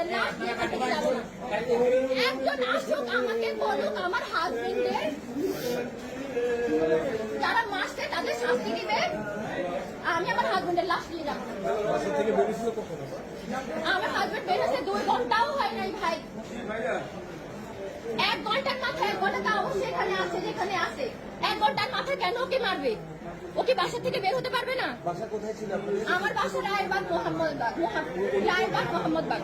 ওদের লাশ নিয়ে কাটতে যাবো না। একজন আসুক আমাকে বলুক আমার হাজবেন্ডের যারা মারছে তাদের শাস্তি দিবে, আমি আমার হাজবেন্ডের লাশ নিয়ে যাবো। আমার হাজবেন্ড বেরোছে 2 ঘন্টাও হয় নাই ভাই, 1 ঘন্টার মাথায় 1 ঘন্টা তাও সেখানে আছে যেখানে আছে। 1 ঘন্টার মাথায় কেন ওকে মারবে? ওকে বাসা থেকে বের হতে পারবে না? বাসা কোথায় ছিল আপনার? আমার বাসা রায়েরবাগ মোহাম্মদবাগ, রায়েরবাগ মোহাম্মদবাগ।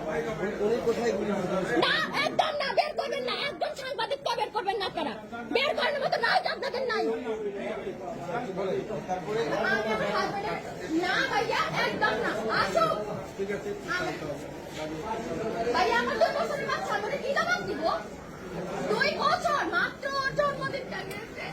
উনি কোথায় গুলি করছেন? না একদম না, বের করবেন না, একদম সাংবাদিক তো বের করবেন না আপনারা, বের করার মতো রাইট আপনাদের নাই। না ভাইয়া একদম না, আসুক ভাইয়া। আমার 2 বছরের বাচ্চা, আমাকে কি জবাব দিব? 2 বছর মাত্র, জন্মদিনটা গেছে।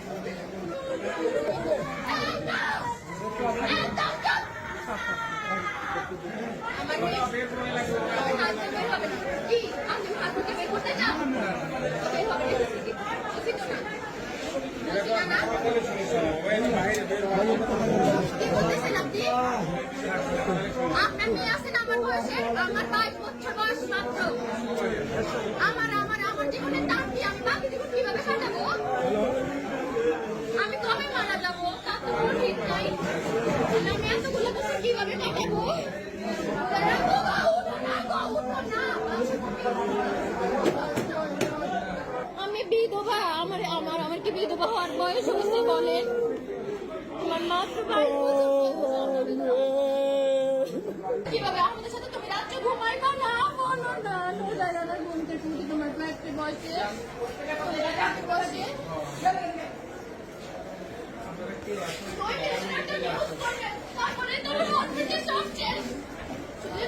আপনার মেয়ে আছেন আমার বয়সে, আমার 22 বছর বয়স মাত্র। আমার জীবনের দাম কি? আমি বাকি জীবন কিভাবে কাটাবো? আমি কবে মারা যাবো তা তো ঠিক নাই। আমি এতগুলো বছর কিভাবে কাটাবো? আমি বিধবা, আমার কি বিধবা হওয়ার বয়স হয়েছে বলেন? আমার মাত্র 22 বছর। কিভাবে আমাদের সাথে তুমি রাত্রে ঘুমাইবা না? বলো না, ঘুমতে ঘুমতে তোমার একটা বয়সে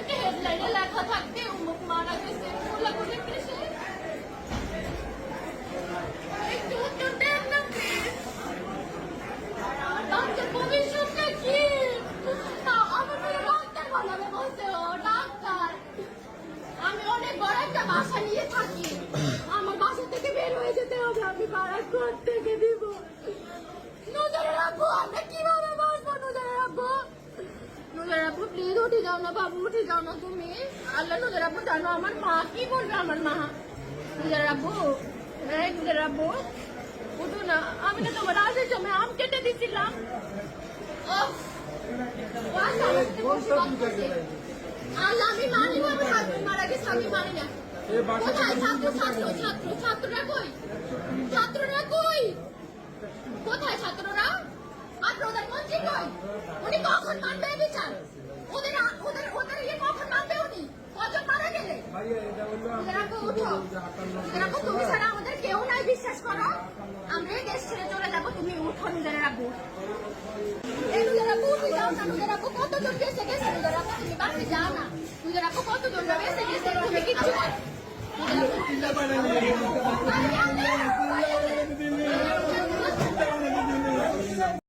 হেডলাইনে লেখা থাকতে উমুক মারা গেছে, একটু উত্তর দেন না প্লিজ। ডাক্তার ভবিষ্যৎটা কি? আমার মেয়ে ডাক্তার বানাবে বলছে ও ডাক্তার। আমি অনেক বড় একটা বাসা নিয়ে থাকি, আমার বাসা থেকে বের হয়ে যেতে হবে। আমি ভাড়া থেকে দিব। নজরে রাখবো, আমরা কিভাবে বাঁচবো? নজরে রাখবো, নজরে রাখবো প্লিজ। উঠে যাও না বাবু, উঠে যাও না তুমি। আল্লাহ নজরে রাখবো। জানো আমার মা কি বলবে? আমার মা নজরে রাখবো, নজরে রাখবো। উঠো না, আমি না তোমার আজের জমে আম কেটে দিছিলাম। আল্লাহ আমি মানি না, আমার হাজবেন্ড মারা গেছে, আমি মানি না। কোথায় ছাত্ররা কই? ছাত্ররা কই? কোথায় ছাত্ররা? আর প্রধানমন্ত্রী কই? উনি কখন মানবে বিচার? ওদের কখন মানবে? উনি কজন মারা গেলে? তুমি ছাড়া আমাদের কেউ নাই, বিশ্বাস করো। আমরা এই দেশ ছেড়ে চলে যাবো, তুমি উঠো। নিজেরা রাখবো, কতজন বেঁচে গেছে? নিজেরা তুমি বাড়তে যাও না। নিজেরা কতজন বেঁচে গেছে? তুমি কিচ্ছু